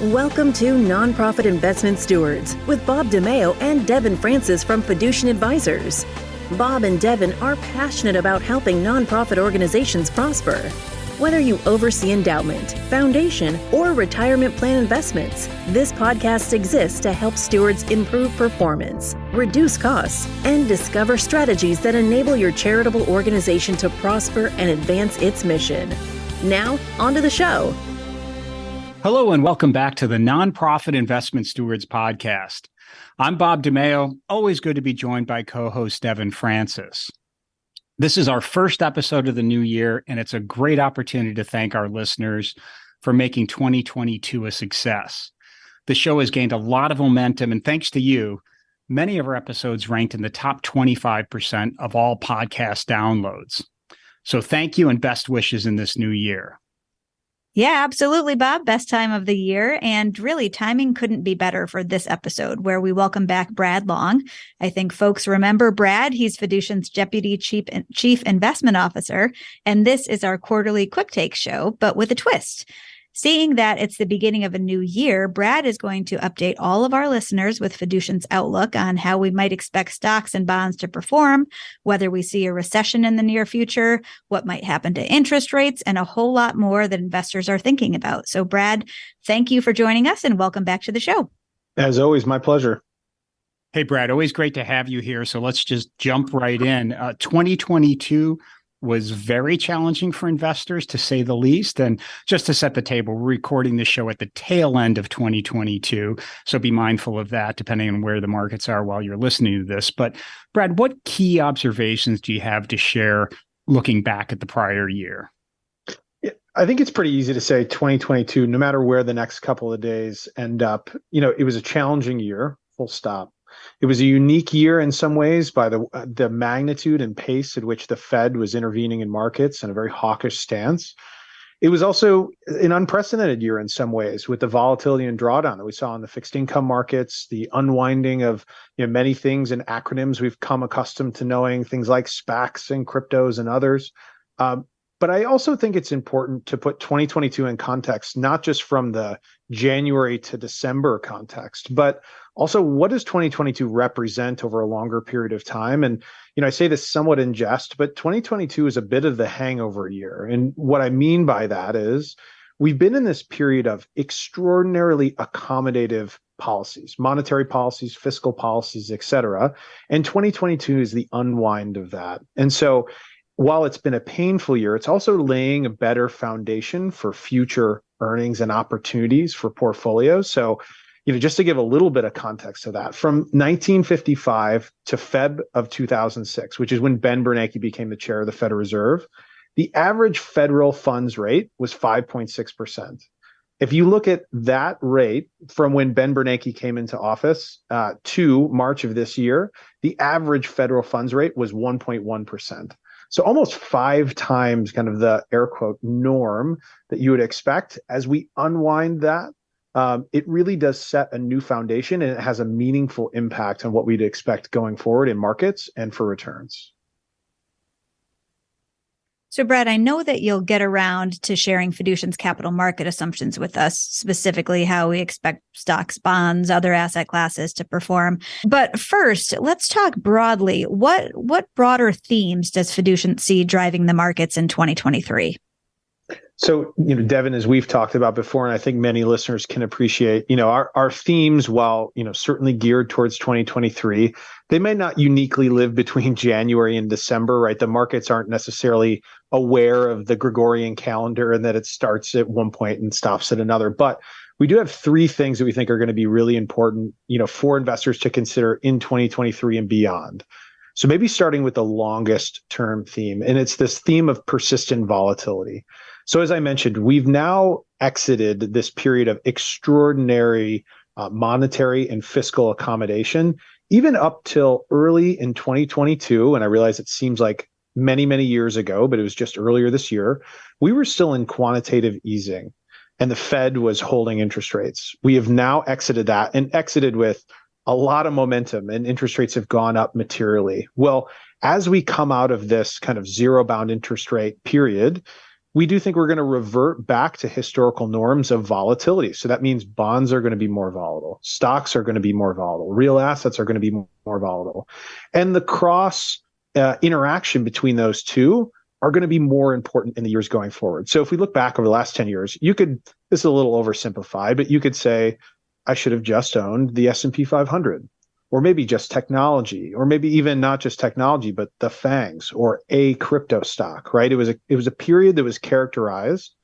Welcome to Nonprofit Investment Stewards with Bob DiMeo and Devon Francis from Fiducient Advisors. Bob and Devon are passionate about helping nonprofit organizations prosper. Whether you oversee endowment, foundation, or retirement plan investments, this podcast exists to help stewards improve performance, reduce costs, and discover strategies that enable your charitable organization to prosper and advance its mission. Now, on to the show. Hello and welcome back to the Nonprofit Investment Stewards podcast. I'm Bob DiMeo, always good to be joined by co-host Devon Francis. This is our first episode of the new year, and it's a great opportunity to thank our listeners for making 2022 a success. The show has gained a lot of momentum, and thanks to you, many of our episodes ranked in the top 25% of all podcast downloads. So thank you and best wishes in this new year. Yeah, absolutely, Bob. Best time of the year. And really, timing couldn't be better for this episode where we welcome back Brad Long. I think folks remember Brad. He's Fiducient's Deputy Chief Investment Officer. And this is our quarterly quick take show, but with a twist. Seeing that it's the beginning of a new year, Brad is going to update all of our listeners with Fiducient's outlook on how we might expect stocks and bonds to perform, whether we see a recession in the near future, what might happen to interest rates, and a whole lot more that investors are thinking about. So, Brad, thank you for joining us and welcome back to the show. As always, my pleasure. Hey, Brad, always great to have you here. So let's just jump right in. 2022 was very challenging for investors, to say the least. And just to set the table, we're recording this show at the tail end of 2022. So be mindful of that, depending on where the markets are while you're listening to this. But Brad, what key observations do you have to share looking back at the prior year? I think it's pretty easy to say 2022, no matter where the next couple of days end up, it was a challenging year, full stop. It was a unique year in some ways by the magnitude and pace at which the Fed was intervening in markets in a very hawkish stance. It was also an unprecedented year in some ways with the volatility and drawdown that we saw in the fixed income markets, the unwinding of many things and acronyms we've come accustomed to knowing, things like SPACs and cryptos and others. But I also think it's important to put 2022 in context, not just from the January to December context, but also what does 2022 represent over a longer period of time? And, I say this somewhat in jest, but 2022 is a bit of the hangover year. And what I mean by that is we've been in this period of extraordinarily accommodative policies, monetary policies, fiscal policies, et cetera. And 2022 is the unwind of that. And so while it's been a painful year, it's also laying a better foundation for future earnings and opportunities for portfolios. So, just to give a little bit of context to that, from 1955 to Feb of 2006, which is when Ben Bernanke became the chair of the Federal Reserve, the average federal funds rate was 5.6%. If you look at that rate from when Ben Bernanke came into office to March of this year, the average federal funds rate was 1.1%. So almost 5 times kind of the air quote norm that you would expect. As we unwind that, it really does set a new foundation, and it has a meaningful impact on what we'd expect going forward in markets and for returns. So, Brad, I know that you'll get around to sharing Fiducient's capital market assumptions with us, specifically how we expect stocks, bonds, other asset classes to perform. But first, let's talk broadly. What broader themes does Fiducient see driving the markets in 2023? So, Devon, as we've talked about before, and I think many listeners can appreciate, our themes, while, certainly geared towards 2023, they may not uniquely live between January and December, right? The markets aren't necessarily aware of the Gregorian calendar and that it starts at one point and stops at another. But we do have 3 things that we think are going to be really important, for investors to consider in 2023 and beyond. So maybe starting with the longest term theme, and it's this theme of persistent volatility. So as I mentioned, we've now exited this period of extraordinary monetary and fiscal accommodation, even up till early in 2022. And I realize it seems like many, many years ago, but it was just earlier this year. We were still in quantitative easing, and the Fed was holding interest rates. We have now exited that and exited with a lot of momentum, and interest rates have gone up materially. Well, as we come out of this kind of zero bound interest rate period, we do think we're going to revert back to historical norms of volatility. So that means bonds are going to be more volatile. Stocks are going to be more volatile. Real assets are going to be more volatile. And the cross interaction between those two are going to be more important in the years going forward. So if we look back over the last 10 years, this is a little oversimplified, but you could say, I should have just owned the S&P 500, or maybe just technology, or maybe even not just technology, but the FANGs or a crypto stock, right? It was a period that was characterized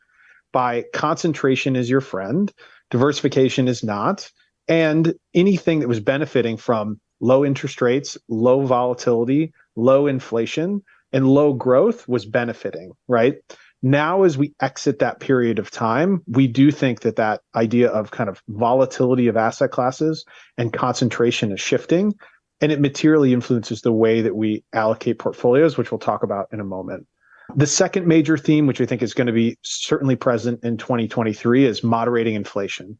by concentration is your friend, diversification is not, and anything that was benefiting from low interest rates, low volatility, low inflation, and low growth was benefiting, right? Now, as we exit that period of time, we do think that idea of kind of volatility of asset classes and concentration is shifting, and it materially influences the way that we allocate portfolios, which we'll talk about in a moment. The second major theme, which I think is going to be certainly present in 2023, is moderating inflation.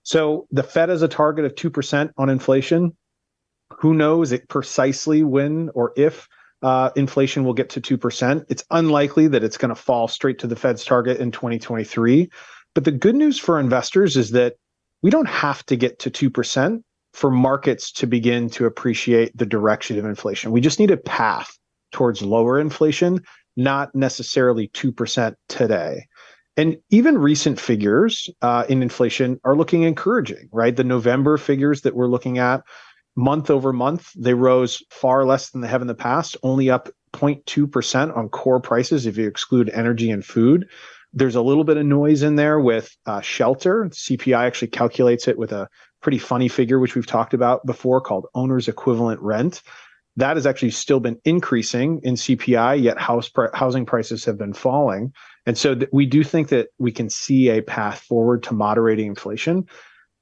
So the Fed has a target of 2% on inflation. Who knows it precisely when or if inflation will get to 2%. It's unlikely that it's going to fall straight to the Fed's target in 2023. But the good news for investors is that we don't have to get to 2% for markets to begin to appreciate the direction of inflation. We just need a path towards lower inflation, not necessarily 2% today. And even recent figures in inflation are looking encouraging, right? The November figures that we're looking at, month over month, they rose far less than they have in the past, only up 0.2% on core prices if you exclude energy and food. There's a little bit of noise in there with shelter. CPI actually calculates it with a pretty funny figure, which we've talked about before, called owner's equivalent rent. That has actually still been increasing in CPI, yet housing prices have been falling. And so we do think that we can see a path forward to moderating inflation.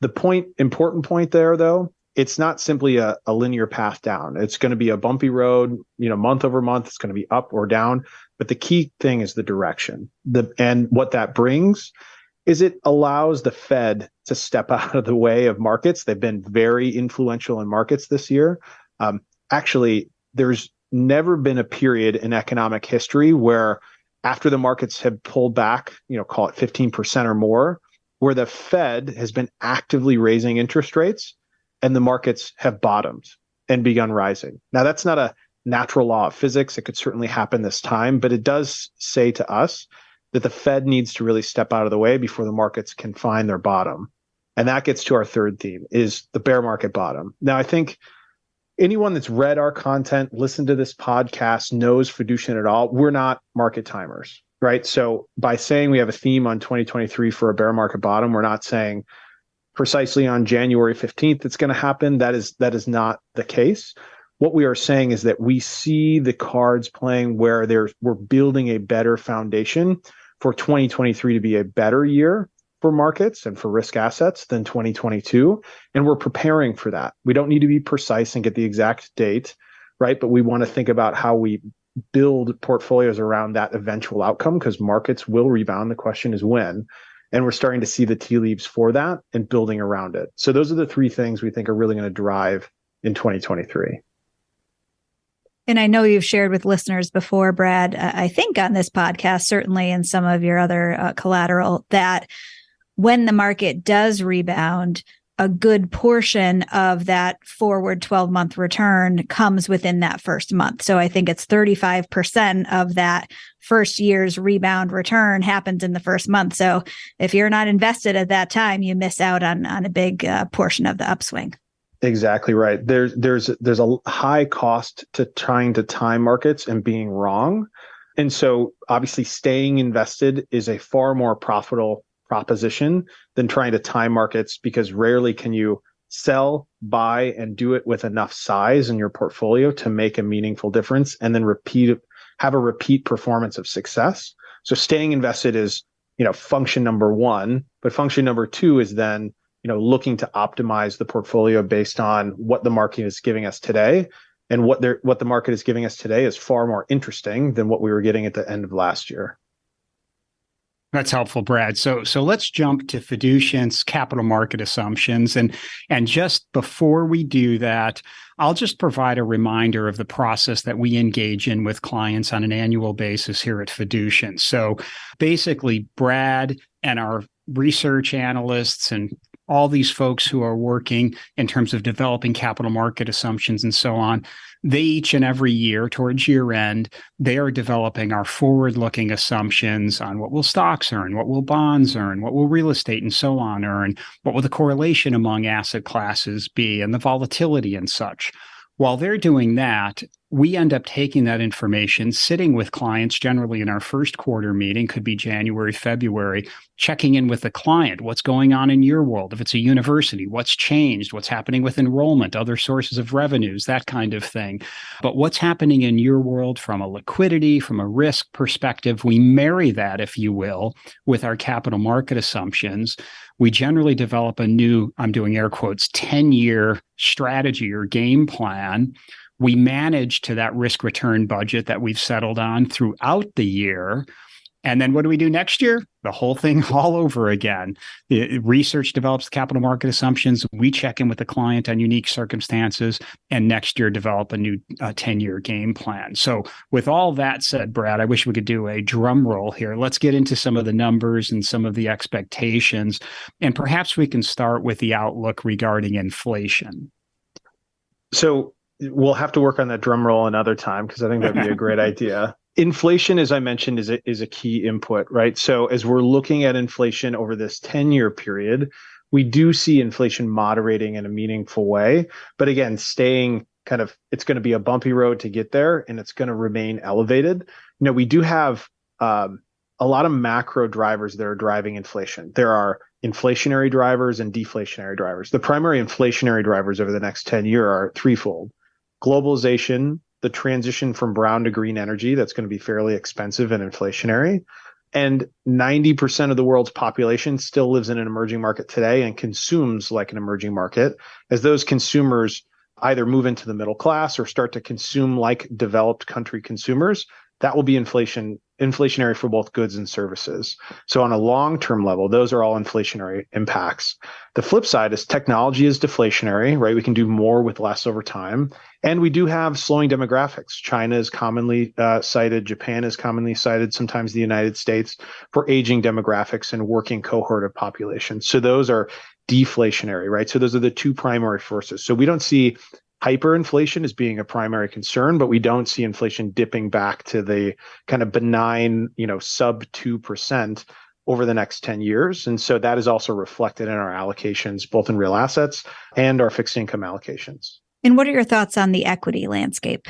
The important point there, though, it's not simply a linear path down. It's going to be a bumpy road, month over month. It's going to be up or down. But the key thing is the direction. And what that brings is it allows the Fed to step out of the way of markets. They've been very influential in markets this year. Actually, there's never been a period in economic history where after the markets have pulled back, call it 15% or more, where the Fed has been actively raising interest rates and the markets have bottomed and begun rising. Now, that's not a natural law of physics. It could certainly happen this time, but it does say to us that the Fed needs to really step out of the way before the markets can find their bottom. And that gets to our third theme, is the bear market bottom. Now, I think anyone that's read our content, listened to this podcast, knows Fiducient at all. We're not market timers, right? So by saying we have a theme on 2023 for a bear market bottom, we're not saying precisely on January 15th it's going to happen. That is not the case. What we are saying is that we see the cards playing where we're building a better foundation for 2023 to be a better year for markets and for risk assets than 2022. And we're preparing for that. We don't need to be precise and get the exact date, right? But we want to think about how we build portfolios around that eventual outcome, because markets will rebound. The question is when. And we're starting to see the tea leaves for that and building around it. So those are the three things we think are really going to drive in 2023. And I know you've shared with listeners before, Brad, I think on this podcast, certainly in some of your other collateral, that when the market does rebound, a good portion of that forward 12-month return comes within that first month. So I think it's 35% of that first year's rebound return happens in the first month. So if you're not invested at that time, you miss out on a big portion of the upswing. Exactly right. There's a high cost to trying to time markets and being wrong. And so obviously staying invested is a far more profitable proposition than trying to time markets, because rarely can you sell, buy, and do it with enough size in your portfolio to make a meaningful difference and then have a repeat performance of success. So staying invested is, function number one, but function number two is then, looking to optimize the portfolio based on what the market is giving us today. And what the market is giving us today is far more interesting than what we were getting at the end of last year. That's helpful, Brad. So let's jump to Fiducient's capital market assumptions. And just before we do that, I'll just provide a reminder of the process that we engage in with clients on an annual basis here at Fiducient. So basically, Brad and our research analysts and all these folks who are working in terms of developing capital market assumptions and so on, they each and every year towards year end, they are developing our forward-looking assumptions on what will stocks earn, what will bonds earn, what will real estate and so on earn, what will the correlation among asset classes be, and the volatility and such. While they're doing that, we end up taking that information, sitting with clients generally in our first quarter meeting, could be January, February, checking in with the client. What's going on in your world? If it's a university, what's changed? What's happening with enrollment, other sources of revenues, that kind of thing. But what's happening in your world from a liquidity, from a risk perspective, we marry that, if you will, with our capital market assumptions. We generally develop a new, I'm doing air quotes, 10-year strategy or game plan. We manage to that risk return budget that we've settled on throughout the year. And then what do we do next year? The whole thing all over again. The research develops the capital market assumptions. We check in with the client on unique circumstances, and next year develop a new 10-year game plan. So with all that said, Brad, I wish we could do a drum roll here. Let's get into some of the numbers and some of the expectations. And perhaps we can start with the outlook regarding inflation. So we'll have to work on that drum roll another time, because I think that'd be a great idea. Inflation, as I mentioned, is a key input, right? So as we're looking at inflation over this 10-year period, we do see inflation moderating in a meaningful way. But again, staying kind of, it's going to be a bumpy road to get there, and it's going to remain elevated. We do have a lot of macro drivers that are driving inflation. There are inflationary drivers and deflationary drivers. The primary inflationary drivers over the next 10 years are threefold. Globalization, the transition from brown to green energy, that's going to be fairly expensive and inflationary. And 90% of the world's population still lives in an emerging market today and consumes like an emerging market. As those consumers either move into the middle class or start to consume like developed country consumers, that will be inflationary for both goods and services. So on a long-term level, those are all inflationary impacts. The flip side is technology is deflationary, right? We can do more with less over time. And we do have slowing demographics. China is commonly cited. Japan is commonly cited, sometimes the United States, for aging demographics and working cohort of population. So those are deflationary, right? So those are the two primary forces. So we don't see hyperinflation as being a primary concern, but we don't see inflation dipping back to the kind of benign, sub 2% over the next 10 years. And so that is also reflected in our allocations, both in real assets and our fixed income allocations. And what are your thoughts on the equity landscape?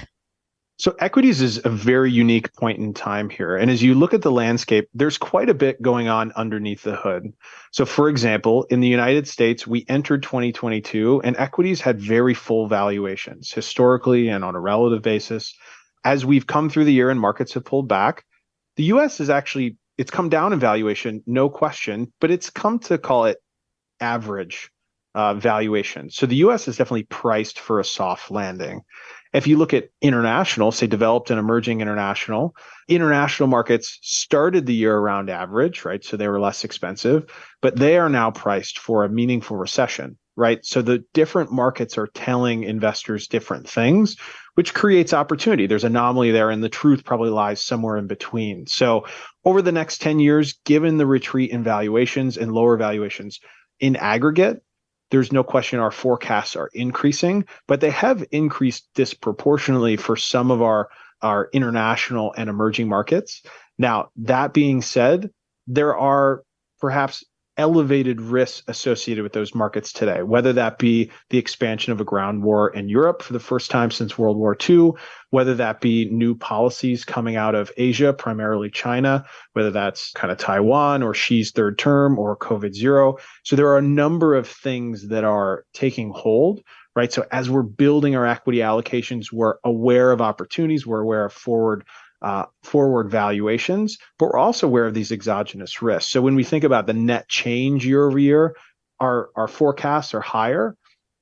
So equities is a very unique point in time here. And as you look at the landscape, there's quite a bit going on underneath the hood. So for example, in the United States, we entered 2022 and equities had very full valuations historically and on a relative basis. As we've come through the year and markets have pulled back, the US is actually, it's come down in valuation, no question, but it's come to call it average valuation. So the US is definitely priced for a soft landing. If you look at international, say developed and emerging international markets started the year around average, right? So they were less expensive, but they are now priced for a meaningful recession, right? So the different markets are telling investors different things, which creates opportunity. There's anomaly there, and the truth probably lies somewhere in between. So over the next 10 years, given the retreat in valuations and lower valuations in aggregate, there's no question our forecasts are increasing, but they have increased disproportionately for some of our international and emerging markets. Now, that being said, there are perhaps elevated risks associated with those markets today, whether that be the expansion of a ground war in Europe for the first time since World War II, whether that be new policies coming out of Asia, primarily China, whether that's kind of Taiwan or Xi's third term or COVID zero. So there are a number of things that are taking hold, right? So as we're building our equity allocations, we're aware of opportunities, we're aware of forward valuations, but we're also aware of these exogenous risks. So when we think about the net change year over year, our forecasts are higher,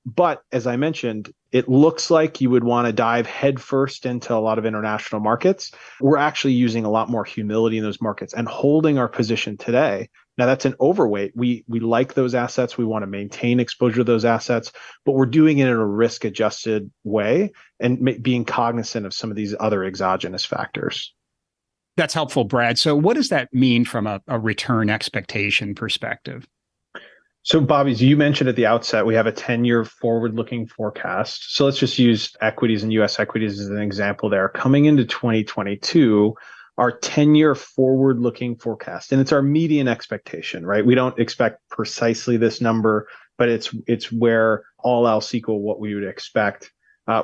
But as I mentioned, it looks like you would want to dive headfirst into a lot of international markets. We're actually using a lot more humility in those markets and holding our position today. Now that's an overweight. We like those assets. We want to maintain exposure to those assets, but we're doing it in a risk adjusted way and being cognizant of some of these other exogenous factors. That's helpful, Brad. So what does that mean from a return expectation perspective? So, Bobby, as you mentioned at the outset, we have a 10-year forward-looking forecast. So let's just use equities and U.S. equities as an example there. Coming into 2022, our 10-year forward-looking forecast, and it's our median expectation, right? We don't expect precisely this number, but it's where all else equal what we would expect.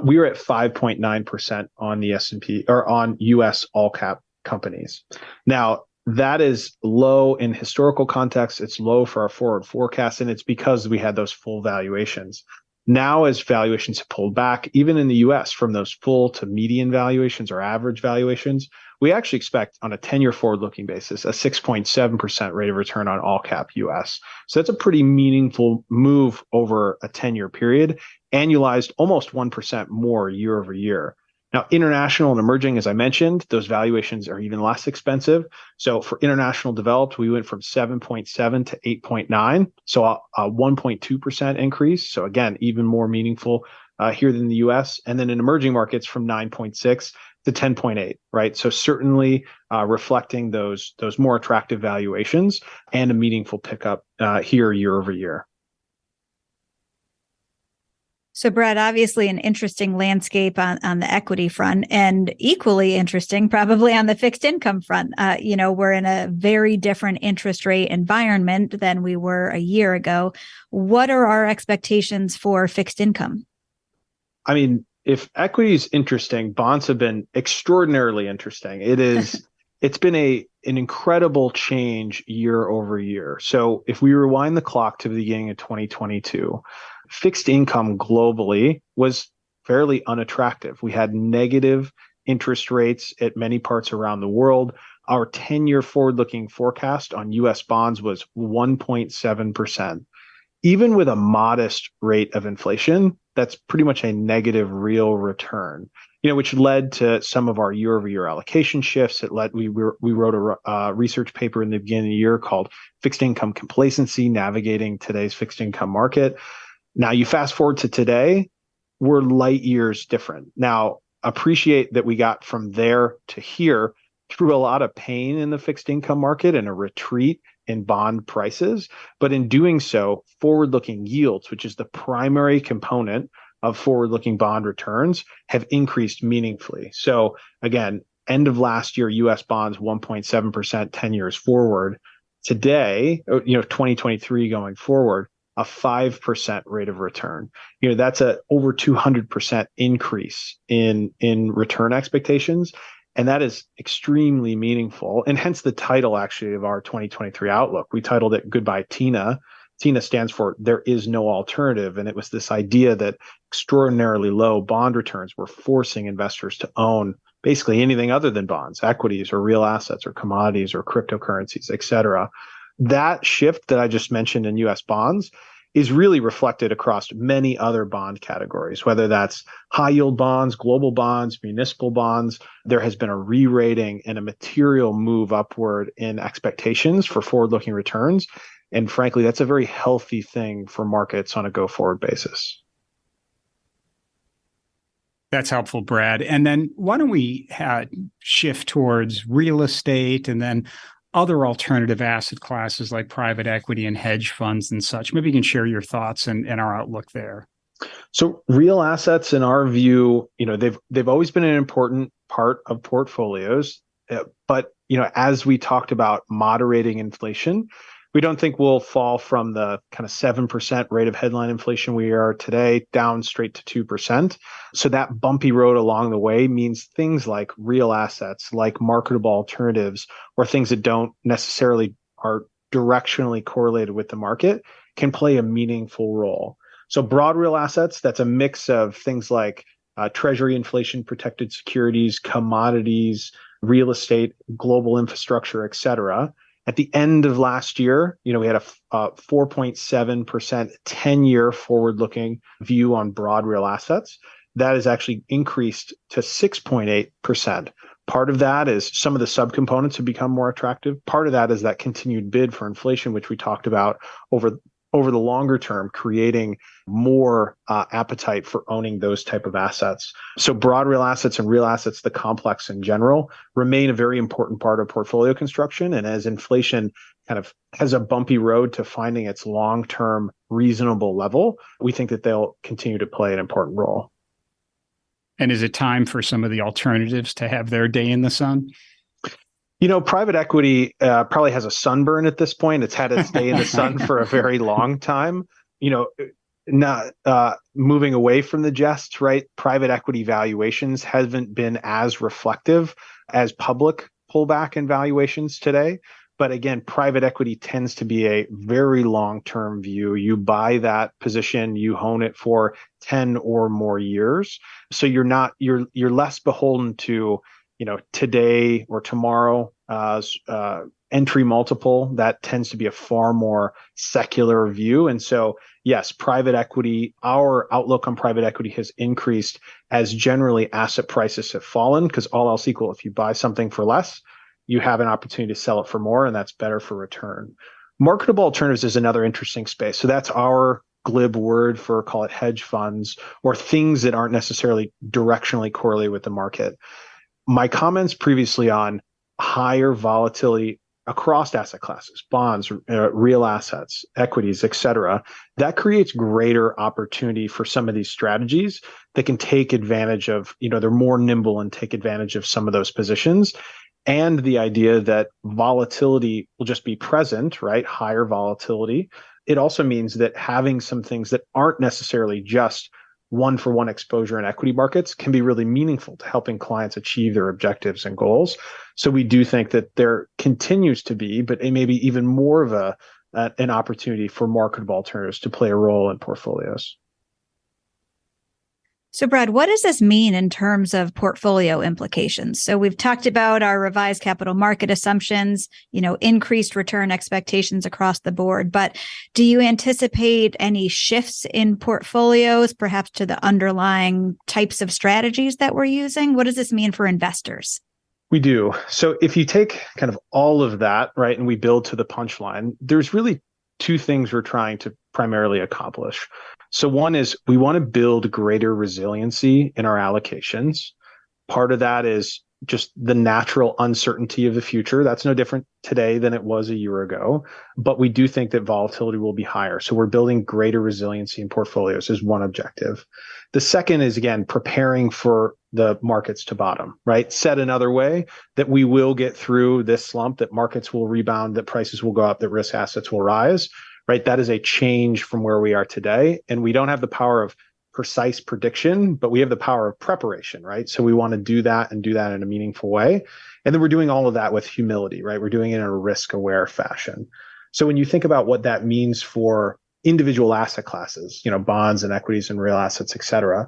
We were at 5.9% on the S&P or on U.S. all-cap companies. Now, that is low in historical context. It's low for our forward forecast, and it's because we had those full valuations. Now, as valuations have pulled back, even in the US, from those full to median valuations or average valuations, we actually expect on a 10-year forward-looking basis, a 6.7% rate of return on all cap US. So that's a pretty meaningful move over a 10-year period, annualized almost 1% more year over year. Now, international and emerging, as I mentioned, those valuations are even less expensive. So for international developed, we went from 7.7 to 8.9, so a 1.2% increase. So again, even more meaningful here than the US. And then in emerging markets from 9.6 to 10.8, right? So certainly reflecting those more attractive valuations and a meaningful pickup here year over year. So, Brad, obviously an interesting landscape on the equity front, and equally interesting probably on the fixed income front. We're in a very different interest rate environment than we were a year ago. What are our expectations for fixed income? I mean, if equity is interesting, bonds have been extraordinarily interesting. It's been an incredible change year over year. So if we rewind the clock to the beginning of 2022, fixed income globally was fairly unattractive. We had negative interest rates at many parts around the world. Our 10-year forward-looking forecast on U.S. bonds was 1.7%. Even with a modest rate of inflation, that's pretty much a negative real return, which led to some of our year-over-year allocation shifts. We wrote a research paper in the beginning of the year called Fixed Income Complacency, Navigating Today's Fixed Income Market. Now, you fast forward to today, we're light years different. Now, appreciate that we got from there to here through a lot of pain in the fixed income market and a retreat in bond prices. But in doing so, forward-looking yields, which is the primary component of forward-looking bond returns, have increased meaningfully. So again, end of last year, U.S. bonds 1.7%, 10 years forward. Today, 2023 going forward, a 5% rate of return. That's a over 200% increase in return expectations. And that is extremely meaningful. And hence the title actually of our 2023 outlook. We titled it Goodbye Tina. Tina stands for There Is No Alternative. And it was this idea that extraordinarily low bond returns were forcing investors to own basically anything other than bonds, equities or real assets or commodities or cryptocurrencies, et cetera. That shift that I just mentioned in U.S. bonds is really reflected across many other bond categories, whether that's high yield bonds, global bonds, municipal bonds. There has been a re-rating and a material move upward in expectations for forward-looking returns. And frankly, that's a very healthy thing for markets on a go-forward basis. That's helpful, Brad. And then why don't we shift towards real estate and then other alternative asset classes like private equity and hedge funds and such. Maybe you can share your thoughts and our outlook there. So real assets, in our view, they've always been an important part of portfolios. But, as we talked about moderating inflation, we don't think we'll fall from the kind of 7% rate of headline inflation we are today down straight to 2%. So that bumpy road along the way means things like real assets, like marketable alternatives, or things that don't necessarily are directionally correlated with the market can play a meaningful role. So broad real assets, that's a mix of things like treasury inflation protected securities, commodities, real estate, global infrastructure, et cetera. At the end of last year, we had a 4.7% 10-year forward-looking view on broad real assets. That has actually increased to 6.8%. Part of that is some of the subcomponents have become more attractive. Part of that is that continued bid for inflation, which we talked about over the longer term, creating more appetite for owning those type of assets. So broad real assets and real assets, the complex in general, remain a very important part of portfolio construction. And as inflation kind of has a bumpy road to finding its long-term reasonable level, we think that they'll continue to play an important role. And is it time for some of the alternatives to have their day in the sun? Private equity probably has a sunburn at this point. It's had its day in the sun for a very long time. Not moving away from the jest, right? Private equity valuations haven't been as reflective as public pullback in valuations today. But again, private equity tends to be a very long-term view. You buy that position, you own it for 10 or more years. So you're less beholden to, today or tomorrow entry multiple. That tends to be a far more secular view. And so, yes, private equity, our outlook on private equity has increased as generally asset prices have fallen, because all else equal, if you buy something for less, you have an opportunity to sell it for more, and that's better for return. Marketable alternatives is another interesting space. So that's our glib word for, call it hedge funds, or things that aren't necessarily directionally correlated with the market. My comments previously on higher volatility across asset classes, bonds, real assets, equities, et cetera, that creates greater opportunity for some of these strategies that can take advantage of, they're more nimble and take advantage of some of those positions. And the idea that volatility will just be present, right? Higher volatility. It also means that having some things that aren't necessarily just one-for-one exposure in equity markets can be really meaningful to helping clients achieve their objectives and goals. So we do think that there continues to be, but it may be even more of an opportunity for marketable alternatives to play a role in portfolios. So, Brad, what does this mean in terms of portfolio implications? So we've talked about our revised capital market assumptions, increased return expectations across the board. But do you anticipate any shifts in portfolios, perhaps to the underlying types of strategies that we're using? What does this mean for investors? We do. So if you take kind of all of that, right, and we build to the punchline, there's really two things we're trying to primarily accomplish. So one is we want to build greater resiliency in our allocations. Part of that is just the natural uncertainty of the future. That's no different today than it was a year ago, but we do think that volatility will be higher. So we're building greater resiliency in portfolios is one objective. The second is, again, preparing for the markets to bottom, right? Said another way, that we will get through this slump, that markets will rebound, that prices will go up, that risk assets will rise, right? That is a change from where we are today. And we don't have the power of precise prediction, but we have the power of preparation, right? So we want to do that and do that in a meaningful way. And then we're doing all of that with humility, right? We're doing it in a risk-aware fashion. So when you think about what that means for individual asset classes, bonds and equities and real assets, et cetera,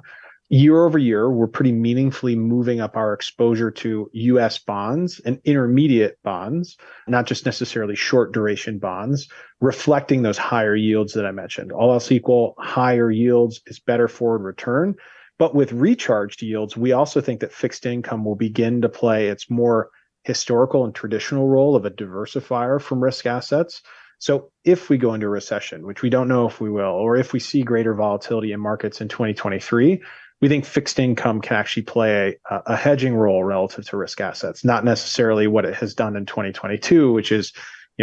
year over year, we're pretty meaningfully moving up our exposure to U.S. bonds and intermediate bonds, not just necessarily short duration bonds, reflecting those higher yields that I mentioned. All else equal, higher yields is better forward return. But with recharged yields, we also think that fixed income will begin to play its more historical and traditional role of a diversifier from risk assets. So if we go into a recession, which we don't know if we will, or if we see greater volatility in markets in 2023, we think fixed income can actually play a hedging role relative to risk assets, not necessarily what it has done in 2022, which is,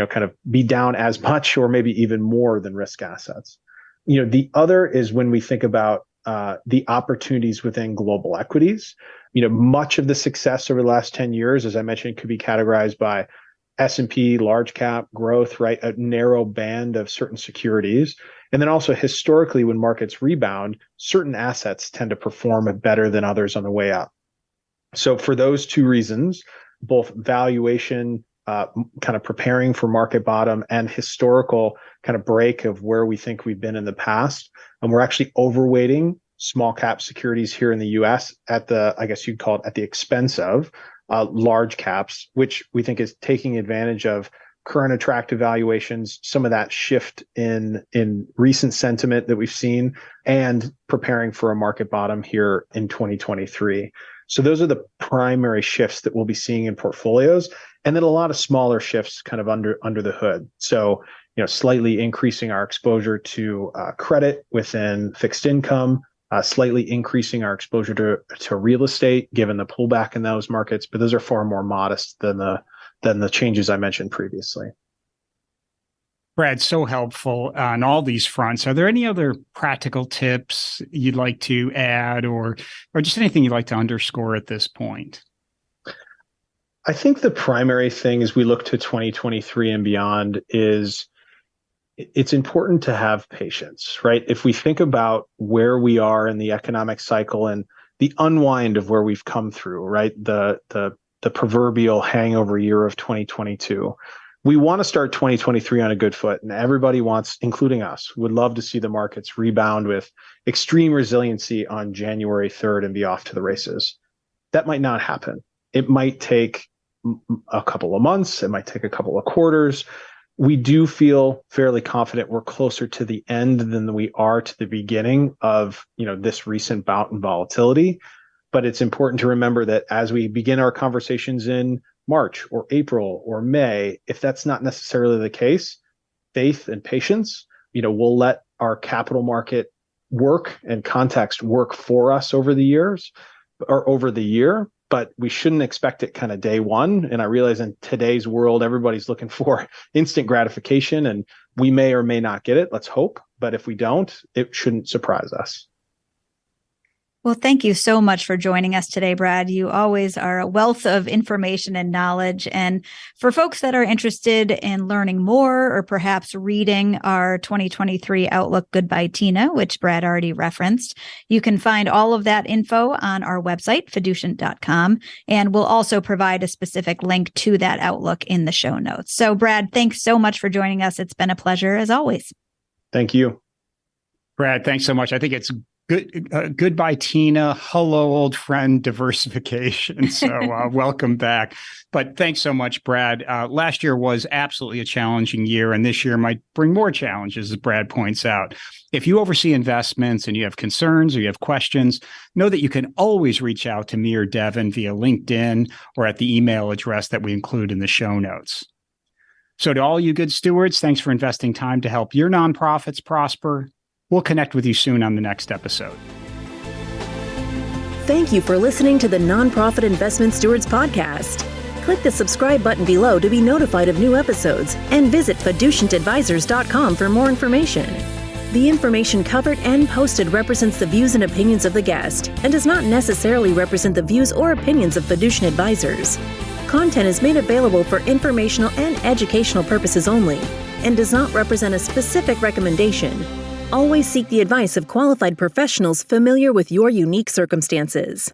kind of be down as much or maybe even more than risk assets. The other is when we think about the opportunities within global equities. Much of the success over the last 10 years, as I mentioned, could be categorized by S&P, large cap growth, right? A narrow band of certain securities. And then also historically, when markets rebound, certain assets tend to perform better than others on the way up. So for those two reasons, both valuation, kind of preparing for market bottom, and historical kind of break of where we think we've been in the past, and we're actually overweighting small cap securities here in the US at the, I guess you'd call it, at the expense of large caps, which we think is taking advantage of current attractive valuations, some of that shift in recent sentiment that we've seen, and preparing for a market bottom here in 2023. So those are the primary shifts that we'll be seeing in portfolios, and then a lot of smaller shifts kind of under the hood. So, slightly increasing our exposure to credit within fixed income, slightly increasing our exposure to real estate, given the pullback in those markets, but those are far more modest than the changes I mentioned previously. Brad, so helpful on all these fronts. Are there any other practical tips you'd like to add, or just anything you'd like to underscore at this point? I think the primary thing as we look to 2023 and beyond is it's important to have patience, right? If we think about where we are in the economic cycle and the unwind of where we've come through, right? The proverbial hangover year of 2022. We want to start 2023 on a good foot, and everybody wants, including us, would love to see the markets rebound with extreme resiliency on January 3rd and be off to the races. That might not happen. It might take a couple of months. It might take a couple of quarters. We do feel fairly confident we're closer to the end than we are to the beginning of, this recent bout in volatility. But it's important to remember that as we begin our conversations in March or April or May, if that's not necessarily the case, faith and patience, we'll let our capital market work and context work for us over the year, but we shouldn't expect it kind of day one. And I realize in today's world, everybody's looking for instant gratification, and we may or may not get it. Let's hope. But if we don't, it shouldn't surprise us. Well, thank you so much for joining us today, Brad. You always are a wealth of information and knowledge. And for folks that are interested in learning more or perhaps reading our 2023 Outlook Goodbye Tina, which Brad already referenced, you can find all of that info on our website, Fiducient.com. And we'll also provide a specific link to that Outlook in the show notes. So, Brad, thanks so much for joining us. It's been a pleasure as always. Thank you. Brad, thanks so much. I think it's goodbye, Tina. Hello, old friend, diversification. So welcome back. But thanks so much, Brad. Last year was absolutely a challenging year, and this year might bring more challenges, as Brad points out. If you oversee investments and you have concerns or you have questions, know that you can always reach out to me or Devon via LinkedIn or at the email address that we include in the show notes. So to all you good stewards, thanks for investing time to help your nonprofits prosper. We'll connect with you soon on the next episode. Thank you for listening to the Nonprofit Investment Stewards Podcast. Click the subscribe button below to be notified of new episodes and visit fiducientadvisors.com for more information. The information covered and posted represents the views and opinions of the guest and does not necessarily represent the views or opinions of Fiducient Advisors. Content is made available for informational and educational purposes only and does not represent a specific recommendation. Always seek the advice of qualified professionals familiar with your unique circumstances.